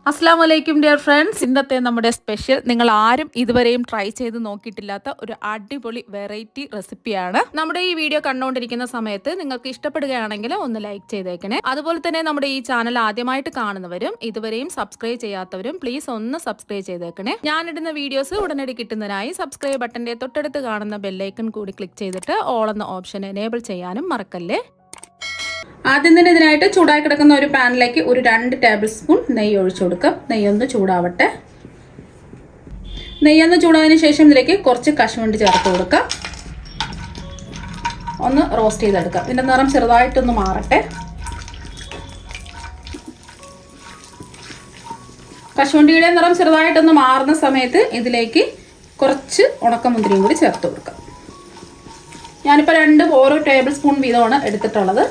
അസ്സലാമു അലൈക്കും dear friends. ഇന്നത്തെ നമ്മുടെ സ്പെഷ്യൽ നിങ്ങൾ ആരും ഇതുവരെയും ട്രൈ ചെയ്ത് നോക്കിയിട്ടില്ലാത്ത ഒരു അടിപൊളി വെറൈറ്റി റെസിപ്പിയാണ്. നമ്മുടെ ഈ വീഡിയോ കണ്ടുകൊണ്ടിരിക്കുന്ന സമയത്ത് നിങ്ങൾക്ക് ഇഷ്ടപ്പെടുകയാണെങ്കിൽ ഒന്ന് ലൈക്ക് ചെയ്തേക്കണേ. അതുപോലെ തന്നെ നമ്മുടെ ഈ ചാനൽ ആദ്യമായിട്ട് കാണുന്നവരും ഇതുവരെയും സബ്സ്ക്രൈബ് ചെയ്യാത്തവരും പ്ലീസ് ഒന്ന് സബ്സ്ക്രൈബ് ചെയ്തേക്കണേ. ഞാനിടുന്ന വീഡിയോസ് ഉടനടി കിട്ടുന്നതിനായി സബ്സ്ക്രൈബ് ബട്ടന്റെ തൊട്ടടുത്ത് കാണുന്ന ബെല്ലൈക്കൺ കൂടി ക്ലിക്ക് ചെയ്തിട്ട് ഓൾ എന്ന ഓപ്ഷൻ എനേബിൾ ചെയ്യാനും മറക്കല്ലേ. ആദ്യം തന്നെ ഇതിനായിട്ട് ചൂടായി കിടക്കുന്ന ഒരു പാനിലേക്ക് ഒരു 2 ടേബിൾ സ്പൂൺ നെയ്യ് ഒഴിച്ചു കൊടുക്കാം. നെയ്യൊന്ന് ചൂടാവട്ടെ. നെയ്യൊന്ന് ചൂടായതിനു ശേഷം ഇതിലേക്ക് കുറച്ച് കശുവണ്ടി ചേർത്ത് കൊടുക്കാം. ഒന്ന് റോസ്റ്റ് ചെയ്തെടുക്കാം. ഇതിൻ്റെ നിറം ചെറുതായിട്ടൊന്ന് മാറട്ടെ. കശുവണ്ടിയുടെ നിറം ചെറുതായിട്ടൊന്ന് മാറുന്ന സമയത്ത് ഇതിലേക്ക് കുറച്ച് ഉണക്കമുന്തിരിയും കൂടി ചേർത്ത് കൊടുക്കാം. ഞാനിപ്പോൾ ഓരോ ടേബിൾ സ്പൂൺ വീതമാണ് എടുത്തിട്ടുള്ളത്.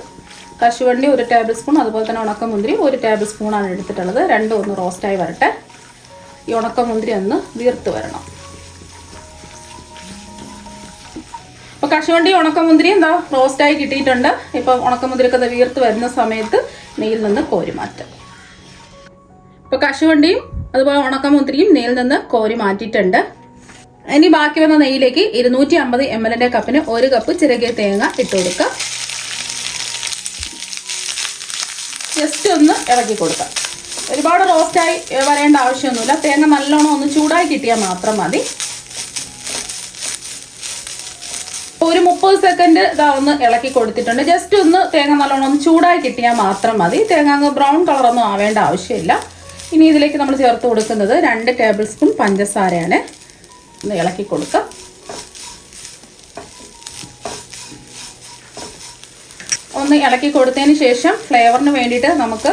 കശുവണ്ടി 1 ടേബിൾ സ്പൂൺ, അതുപോലെ തന്നെ ഉണക്കമുന്തിരി 1 ടേബിൾ സ്പൂണാണ് എടുത്തിട്ടുള്ളത്. രണ്ടും ഒന്ന് റോസ്റ്റായി വരട്ടെ. ഈ ഉണക്കമുന്തിരി ഒന്ന് വീർത്ത് വരണം. അപ്പോൾ കശുവണ്ടി ഉണക്കമുന്തിരി റോസ്റ്റായി കിട്ടിയിട്ടുണ്ട്. ഇപ്പോൾ ഉണക്കമുന്തിരിയൊക്കെ വീർത്ത് വരുന്ന സമയത്ത് നെയ്യിൽ നിന്ന് കോരി മാറ്റാം. ഇപ്പോൾ കശുവണ്ടിയും അതുപോലെ ഉണക്കമുന്തിരിയും നെയ്യിൽ നിന്ന് കോരി മാറ്റിയിട്ടുണ്ട്. ഇനി ബാക്കി വന്ന നെയ്യിലേക്ക് 250 ml കപ്പിന് 1 കപ്പ് ചിരകിയ തേങ്ങ ഇട്ട് കൊടുക്കാം. ജസ്റ്റ് ഒന്ന് ഇളക്കി കൊടുക്കാം. ഒരുപാട് റോസ്റ്റായി വരേണ്ട ആവശ്യമൊന്നുമില്ല. തേങ്ങ നല്ലോണം ഒന്ന് ചൂടായി കിട്ടിയാൽ മാത്രം മതി. ഒരു 30 സെക്കൻഡ് ഒന്ന് ഇളക്കി കൊടുത്തിട്ടുണ്ട്. ജസ്റ്റ് ഒന്ന് തേങ്ങ നല്ലോണം ഒന്ന് ചൂടായി കിട്ടിയാൽ മാത്രം മതി. തേങ്ങ അങ്ങ് ബ്രൗൺ കളറൊന്നും ആവേണ്ട ആവശ്യമില്ല. ഇനി ഇതിലേക്ക് നമ്മൾ ചേർത്ത് കൊടുക്കുന്നത് 2 ടേബിൾ സ്പൂൺ പഞ്ചസാരയാണ്. ഒന്ന് ഇളക്കി കൊടുക്കാം. ഒന്ന് ഇളക്കി കൊടുത്തതിന് ശേഷം ഫ്ലേവറിന് വേണ്ടിയിട്ട് നമുക്ക്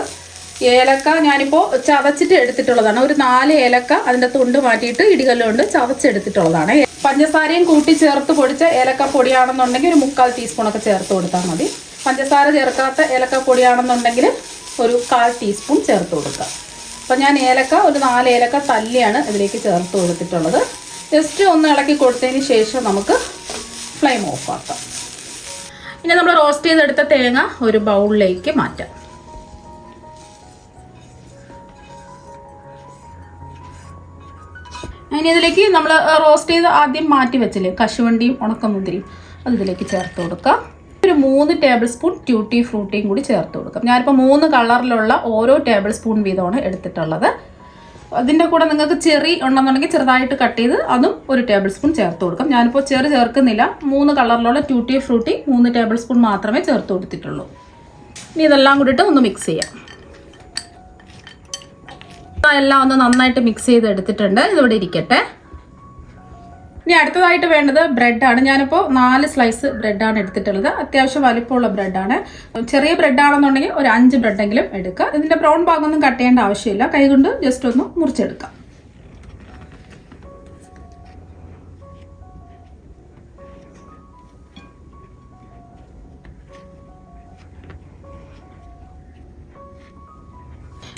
ഏലക്ക ഞാനിപ്പോൾ ചതച്ചിട്ട് എടുത്തിട്ടുള്ളതാണ്. ഒരു 4 ഏലക്ക അതിൻ്റെ തുണ്ട് മാറ്റിയിട്ട് ഇടികല്ലുകൊണ്ട് ചതച്ചെടുത്തിട്ടുള്ളതാണ്. പഞ്ചസാരയും കൂട്ടി ചേർത്ത് പൊടിച്ച ഏലക്ക പൊടിയാണെന്നുണ്ടെങ്കിൽ ഒരു 3/4 ടീസ്പൂണൊക്കെ ചേർത്ത് കൊടുത്താൽ മതി. പഞ്ചസാര ചേർക്കാത്ത ഏലക്ക പൊടിയാണെന്നുണ്ടെങ്കിൽ ഒരു 1/4 ടീസ്പൂൺ ചേർത്ത് കൊടുക്കുക. അപ്പോൾ ഞാൻ ഒരു 4 ഏലക്ക തല്ലിയാണ് ഇതിലേക്ക് ചേർത്ത് കൊടുത്തിട്ടുള്ളത്. ജസ്റ്റ് ഒന്ന് ഇളക്കി കൊടുത്തതിന് ശേഷം നമുക്ക് ഫ്ലെയിം ഓഫ് ആക്കാം. ഇനി നമ്മൾ റോസ്റ്റ് ചെയ്തെടുത്ത തേങ്ങ ഒരു ബൗളിലേക്ക് മാറ്റാം. ഇനി ഇതിലേക്ക് നമ്മൾ റോസ്റ്റ് ചെയ്ത് ആദ്യം മാറ്റി വെച്ചില്ലേ കശുവണ്ടിയും ഉണക്കമുന്തിരിയും അത് ഇതിലേക്ക് ചേർത്ത് കൊടുക്കാം. ഒരു 3 ടേബിൾ സ്പൂൺ ട്യൂട്ടി ഫ്രൂട്ടിയും കൂടി ചേർത്ത് കൊടുക്കാം. ഞാനിപ്പോൾ 3 കളറിലുള്ള ഓരോ ടേബിൾ സ്പൂൺ വീതമാണ് എടുത്തിട്ടുള്ളത്. അതിൻ്റെ കൂടെ നിങ്ങൾക്ക് ചെറി ഉണ്ടെന്നുണ്ടെങ്കിൽ ചെറുതായിട്ട് കട്ട് ചെയ്ത് അതും 1 ടേബിൾ സ്പൂൺ ചേർത്ത് കൊടുക്കാം. ഞാനിപ്പോൾ ചെറി ചേർക്കുന്നില്ല. 3 കളറിലുള്ള ട്യൂട്ടി ഫ്രൂട്ടി 3 ടേബിൾ സ്പൂൺ മാത്രമേ ചേർത്ത് കൊടുത്തിട്ടുള്ളൂ. ഇനി ഇതെല്ലാം കൂടിയിട്ട് ഒന്ന് മിക്സ് ചെയ്യാം. എല്ലാം ഒന്ന് നന്നായിട്ട് മിക്സ് ചെയ്ത് എടുത്തിട്ടുണ്ട്. ഇതിവിടെ ഇരിക്കട്ടെ. ഇനി അടുത്തതായിട്ട് വേണ്ടത് ബ്രെഡാണ്. ഞാനിപ്പോൾ 4 സ്ലൈസ് ബ്രെഡാണ് എടുത്തിട്ടുള്ളത്. അത്യാവശ്യം വലിപ്പമുള്ള ബ്രെഡാണ്. ചെറിയ ബ്രെഡാണെന്നുണ്ടെങ്കിൽ ഒരു 5 ബ്രെഡെങ്കിലും എടുക്കുക. ഇതിൻ്റെ ബ്രൗൺ ഭാഗമൊന്നും കട്ട് ചെയ്യേണ്ട ആവശ്യമില്ല. കൈകൊണ്ട് ജസ്റ്റ് ഒന്ന് മുറിച്ചെടുക്കാം.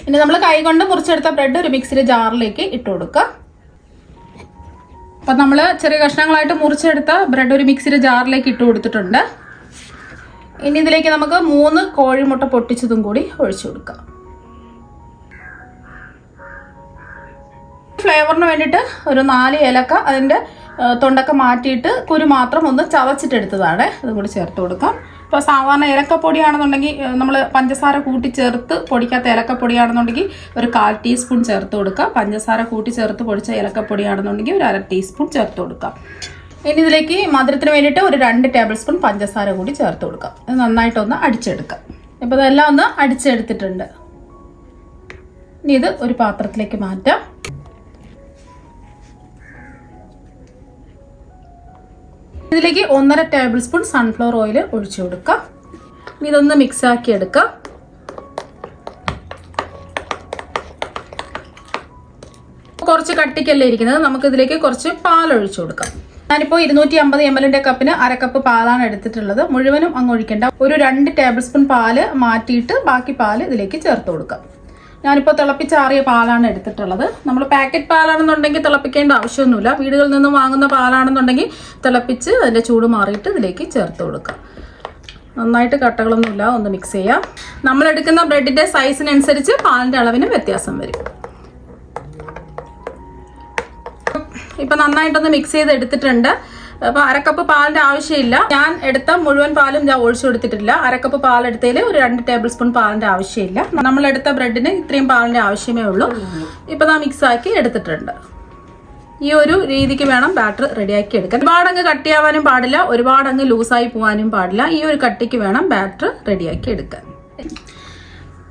ഇനി നമ്മൾ കൈകൊണ്ട് മുറിച്ചെടുത്ത ബ്രെഡ് ഒരു മിക്സിയുടെ ജാറിലേക്ക് ഇട്ട് കൊടുക്കുക. അപ്പം നമ്മൾ ചെറിയ കഷ്ണങ്ങളായിട്ട് മുറിച്ചെടുത്ത ബ്രെഡ് ഒരു മിക്സിയുടെ ജാറിലേക്ക് ഇട്ട് കൊടുത്തിട്ടുണ്ട്. ഇനി ഇതിലേക്ക് നമുക്ക് 3 കോഴിമുട്ട പൊട്ടിച്ചതും കൂടി ഒഴിച്ചു കൊടുക്കാം. ഫ്ലേവറിന് വേണ്ടിയിട്ട് ഒരു 4 ഏലക്ക അതിൻ്റെ തൊണ്ടൊക്കെ മാറ്റിയിട്ട് കുരു മാത്രം ഒന്ന് ചതച്ചിട്ടെടുത്തതാണ്. അതും കൂടി ചേർത്ത് കൊടുക്കാം. ഇപ്പോൾ സാധാരണ ഏലക്കപ്പൊടിയാണെന്നുണ്ടെങ്കിൽ നമ്മൾ പഞ്ചസാര കൂട്ടി ചേർത്ത് പൊടിക്കാത്ത ഏലക്കപ്പൊടിയാണെന്നുണ്ടെങ്കിൽ ഒരു 1/4 ടീസ്പൂൺ ചേർത്ത് കൊടുക്കാം. പഞ്ചസാര കൂട്ടി ചേർത്ത് പൊടിച്ച ഏലക്കപ്പൊടിയാണെന്നുണ്ടെങ്കിൽ ഒരു 1/2 ടീസ്പൂൺ ചേർത്ത് കൊടുക്കാം. ഇനി ഇതിലേക്ക് മധുരത്തിന് വേണ്ടിയിട്ട് ഒരു 2 ടേബിൾ സ്പൂൺ പഞ്ചസാര കൂടി ചേർത്ത് കൊടുക്കാം. ഇത് നന്നായിട്ടൊന്ന് അടിച്ചെടുക്കാം. ഇപ്പോൾ ഇതെല്ലാം ഒന്ന് അടിച്ചെടുത്തിട്ടുണ്ട്. ഇനി ഇത് ഒരു പാത്രത്തിലേക്ക് മാറ്റാം. ഇതിലേക്ക് 1/2 ടേബിൾ സ്പൂൺ സൺഫ്ലവർ ഓയിൽ ഒഴിച്ചു കൊടുക്കാം. ഇതൊന്ന് മിക്സ് ആക്കി എടുക്കാം. കുറച്ച് കട്ടിക്കല്ലേ ഇരിക്കുന്നത്. നമുക്ക് ഇതിലേക്ക് കുറച്ച് പാൽ ഒഴിച്ചു കൊടുക്കാം. ഞാനിപ്പോൾ 250 ml കപ്പിന് 1/2 കപ്പ് പാലാണ് എടുത്തിട്ടുള്ളത്. മുഴുവനും അങ്ങ് ഒഴിക്കേണ്ട. ഒരു 2 ടേബിൾ സ്പൂൺ പാല് മാറ്റിയിട്ട് ബാക്കി പാല് ഇതിലേക്ക് ചേർത്ത് കൊടുക്കാം. ഞാനിപ്പോൾ തിളപ്പിച്ചാറിയ പാലാണ് എടുത്തിട്ടുള്ളത്. നമ്മൾ പാക്കറ്റ് പാലാണെന്നുണ്ടെങ്കിൽ തിളപ്പിക്കേണ്ട ആവശ്യമൊന്നുമില്ല. വീടുകളിൽ നിന്ന് വാങ്ങുന്ന പാലാണെന്നുണ്ടെങ്കിൽ തിളപ്പിച്ച് അതിൻ്റെ ചൂട് മാറിയിട്ട് ഇതിലേക്ക് ചേർത്ത് കൊടുക്കാം. നന്നായിട്ട് കട്ടകളൊന്നുമില്ല, ഒന്ന് മിക്സ് ചെയ്യാം. നമ്മൾ എടുക്കുന്ന ബ്രെഡിൻ്റെ സൈസിനനുസരിച്ച് പാലിൻ്റെ അളവിന് വ്യത്യാസം വരും. ഇപ്പം നന്നായിട്ടൊന്ന് മിക്സ് ചെയ്ത് എടുത്തിട്ടുണ്ട്. അപ്പോൾ അരക്കപ്പ് പാലിൻ്റെ ആവശ്യമില്ല. ഞാൻ എടുത്ത മുഴുവൻ പാലും ഞാൻ ഒഴിച്ചു കൊടുത്തിട്ടില്ല. അരക്കപ്പ് പാലെടുത്തതിൽ ഒരു 2 ടേബിൾ സ്പൂൺ പാലിൻ്റെ ആവശ്യമില്ല. നമ്മളെടുത്ത ബ്രെഡിന് ഇത്രയും പാലിൻ്റെ ആവശ്യമേ ഉള്ളൂ. ഇപ്പം ഞാൻ മിക്സാക്കി എടുത്തിട്ടുണ്ട്. ഈ ഒരു രീതിക്ക് വേണം ബാറ്റർ റെഡിയാക്കി എടുക്കാൻ. ഒരുപാടങ്ങ് കട്ടിയാവാനും പാടില്ല, ഒരുപാടങ്ങ് ലൂസായി പോകാനും പാടില്ല. ഈ ഒരു കട്ടിക്ക് വേണം ബാറ്റർ റെഡിയാക്കി എടുക്കാൻ.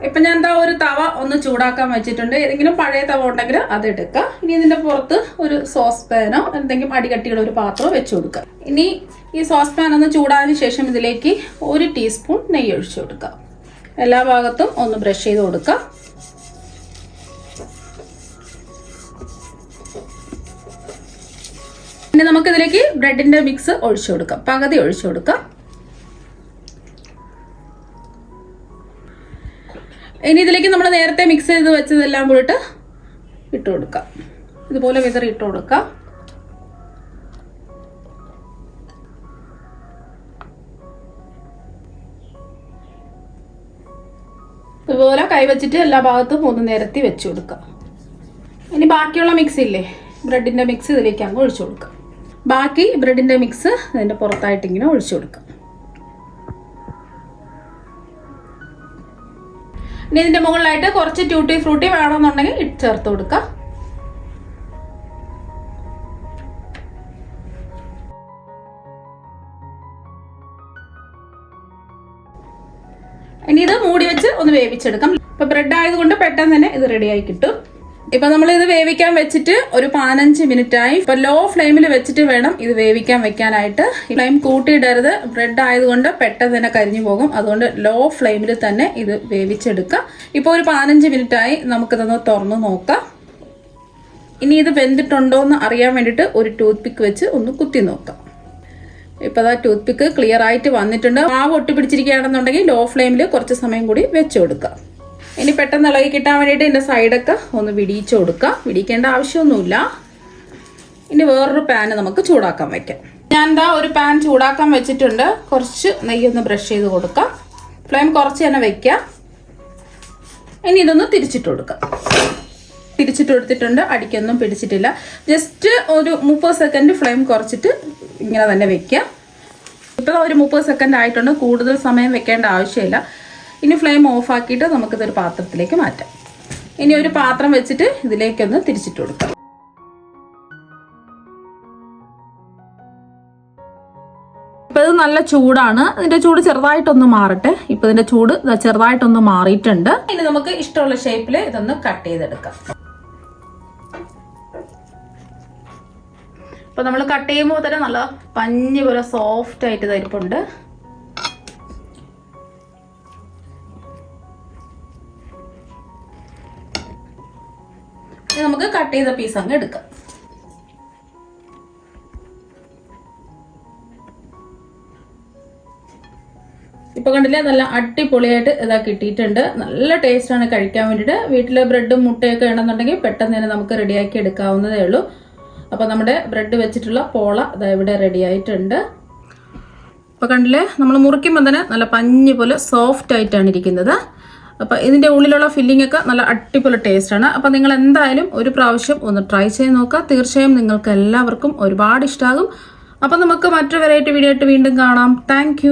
ഇപ്പം ഞാൻ എന്താ ഒരു തവ ഒന്ന് ചൂടാക്കാൻ വെച്ചിട്ടുണ്ട്. ഏതെങ്കിലും പഴയ തവ ഉണ്ടെങ്കിൽ അത് എടുക്കുക. ഇനി ഇതിൻ്റെ പുറത്ത് ഒരു സോസ് പാനോ എന്തെങ്കിലും അടികട്ടിയുള്ള ഒരു പാത്രമോ വെച്ച് കൊടുക്കുക. ഇനി ഈ സോസ് പാൻ ഒന്ന് ചൂടാതിന് ശേഷം ഇതിലേക്ക് 1 ടീസ്പൂൺ നെയ്യ് ഒഴിച്ചു കൊടുക്കുക. എല്ലാ ഭാഗത്തും ഒന്ന് ബ്രഷ് ചെയ്ത് കൊടുക്കുക. ഇനി നമുക്കിതിലേക്ക് ബ്രെഡിൻ്റെ മിക്സ് ഒഴിച്ചു കൊടുക്കാം. പകുതി ഒഴിച്ചു കൊടുക്കാം. ഇനി ഇതിലേക്ക് നമ്മൾ നേരത്തെ മിക്സ് ചെയ്ത് വെച്ചതെല്ലാം കൂടിയിട്ട് ഇട്ട് കൊടുക്കാം. ഇതുപോലെ വിതറി ഇട്ട് കൊടുക്കാം. ഇതുപോലെ കൈവച്ചിട്ട് എല്ലാ ഭാഗത്തും ഒന്ന് നിരത്തി വെച്ച് കൊടുക്കാം. ഇനി ബാക്കിയുള്ള മിക്സ് ഇല്ലേ, ബ്രെഡിൻ്റെ മിക്സ് ഇതിലേക്ക് അങ്ങ് ഒഴിച്ചു കൊടുക്കാം. ബാക്കി ബ്രെഡിൻ്റെ മിക്സ് അതിൻ്റെ പുറത്തായിട്ട് ഇങ്ങനെ ഒഴിച്ചു കൊടുക്കാം. ഇനി ഇതിൻ്റെ മുകളിലായിട്ട് കുറച്ച് ട്യൂട്ടി ഫ്രൂട്ടി വേണമെന്നുണ്ടെങ്കിൽ ചേർത്ത് കൊടുക്കാം. ഇനി ഇത് മൂടി വെച്ച് ഒന്ന് വേവിച്ചെടുക്കാം. ഇപ്പൊ ബ്രെഡ് ആയതുകൊണ്ട് പെട്ടെന്ന് തന്നെ ഇത് റെഡിയായി കിട്ടും. ഇപ്പൊ നമ്മൾ ഇത് വേവിക്കാൻ വെച്ചിട്ട് ഒരു 15 മിനിറ്റ് ആയി. ഇപ്പൊ ലോ ഫ്ലെയിമിൽ വെച്ചിട്ട് വേണം ഇത് വേവിക്കാൻ വെക്കാനായിട്ട്. ഫ്ലെയിം കൂട്ടിയിടരുത്, ബ്രെഡ് ആയതുകൊണ്ട് പെട്ടെന്ന് തന്നെ കരിഞ്ഞു പോകും. അതുകൊണ്ട് ലോ ഫ്ലെയിമിൽ തന്നെ ഇത് വേവിച്ചെടുക്കാം. ഇപ്പോൾ ഒരു 15 മിനിറ്റ് ആയി. നമുക്കിതൊന്ന് തുറന്ന് നോക്കാം. ഇനി ഇത് വെന്തിട്ടുണ്ടോ എന്ന് അറിയാൻ വേണ്ടിയിട്ട് ഒരു ടൂത്ത് പിക്ക് വെച്ച് ഒന്ന് കുത്തി നോക്കാം. ഇപ്പൊ അതാ ടൂത്ത് പിക്ക് ക്ലിയർ ആയിട്ട് വന്നിട്ടുണ്ട്. മാവ് ഒട്ടിപ്പിടിച്ചിരിക്കുകയാണെന്നുണ്ടെങ്കിൽ ലോ ഫ്ലെയിമിൽ കുറച്ച് സമയം കൂടി വെച്ച് കൊടുക്കാം. ഇനി പെട്ടെന്ന് ഇളകി കിട്ടാൻ വേണ്ടിയിട്ട് ഇതിൻ്റെ സൈഡൊക്കെ ഒന്ന് വിടിയിച്ച് കൊടുക്കുക. വിടിക്കേണ്ട ആവശ്യമൊന്നുമില്ല. ഇനി വേറൊരു പാന് നമുക്ക് ചൂടാക്കാൻ വെക്കാം. ഞാൻ എന്താ ഒരു പാൻ ചൂടാക്കാൻ വെച്ചിട്ടുണ്ട്. കുറച്ച് നെയ്യൊന്ന് ബ്രഷ് ചെയ്ത് കൊടുക്കാം. ഫ്ലെയിം കുറച്ച് തന്നെ വെക്കാം. ഇനി ഇതൊന്ന് തിരിച്ചിട്ട് കൊടുക്കാം. തിരിച്ചിട്ട് കൊടുത്തിട്ടുണ്ട്. അടിക്കൊന്നും പിടിച്ചിട്ടില്ല. ജസ്റ്റ് ഒരു 30 സെക്കൻഡ് ഫ്ലെയിം കുറച്ചിട്ട് ഇങ്ങനെ തന്നെ വെക്കാം. ഇപ്പോൾ ഒരു 30 സെക്കൻഡ് ആയിട്ടുണ്ട്. കൂടുതൽ സമയം വെക്കേണ്ട ആവശ്യമില്ല. ഇനി ഫ്ലെയിം ഓഫ് ആക്കിയിട്ട് നമുക്കിതൊരു പാത്രത്തിലേക്ക് മാറ്റാം. ഇനി ഒരു പാത്രം വെച്ചിട്ട് ഇതിലേക്കൊന്ന് തിരിച്ചിട്ട് കൊടുക്കാം. ഇപ്പം ഇത് നല്ല ചൂടാണ്. ഇതിന്റെ ചൂട് ചെറുതായിട്ടൊന്ന് മാറട്ടെ. ഇപ്പം ഇതിന്റെ ചൂട് ചെറുതായിട്ടൊന്ന് മാറിയിട്ടുണ്ട്. ഇനി നമുക്ക് ഇഷ്ടമുള്ള ഷേപ്പിൽ ഇതൊന്ന് കട്ട് ചെയ്തെടുക്കാം. ഇപ്പൊ നമ്മൾ കട്ട് ചെയ്യുമ്പോൾ തന്നെ നല്ല പഞ്ഞി പോലെ സോഫ്റ്റ് ആയിട്ട് തരിപ്പുണ്ട്. നമുക്ക് കട്ട് ചെയ്ത പീസ് അങ്ങ് എടുക്കാം. ഇപ്പൊ കണ്ടില്ലേ, നല്ല അടിപൊളിയായിട്ട് ഇതാ കിട്ടിയിട്ടുണ്ട്. നല്ല ടേസ്റ്റാണ് കഴിക്കാൻ വേണ്ടിയിട്ട്. വീട്ടിലെ ബ്രെഡും മുട്ടയൊക്കെ ഉണ്ടെന്നുണ്ടെങ്കിൽ പെട്ടെന്ന് തന്നെ നമുക്ക് റെഡിയാക്കി എടുക്കാവുന്നതേ ഉള്ളൂ. അപ്പൊ നമ്മുടെ ബ്രെഡ് വെച്ചിട്ടുള്ള പോള ഇതാ ഇവിടെ റെഡി ആയിട്ടുണ്ട്. ഇപ്പൊ കണ്ടില്ലേ, നമ്മൾ മുറിക്കുമ്പോൾ തന്നെ നല്ല പഞ്ഞി പോലെ സോഫ്റ്റ് ആയിട്ടാണ് ഇരിക്കുന്നത്. അപ്പോൾ ഇതിൻ്റെ ഉള്ളിലുള്ള ഫില്ലിംഗ് ഒക്കെ നല്ല അടിപൊളി ടേസ്റ്റാണ്. അപ്പോൾ നിങ്ങൾ എന്തായാലും ഒരു പ്രാവശ്യം ഒന്ന് ട്രൈ ചെയ്ത് നോക്കുക. തീർച്ചയായും നിങ്ങൾക്ക് എല്ലാവർക്കും ഒരുപാട് ഇഷ്ടമാകും. അപ്പോൾ നമുക്ക് മറ്റൊരു വെറൈറ്റി വീഡിയോ ആയിട്ട് വീണ്ടും കാണാം. താങ്ക്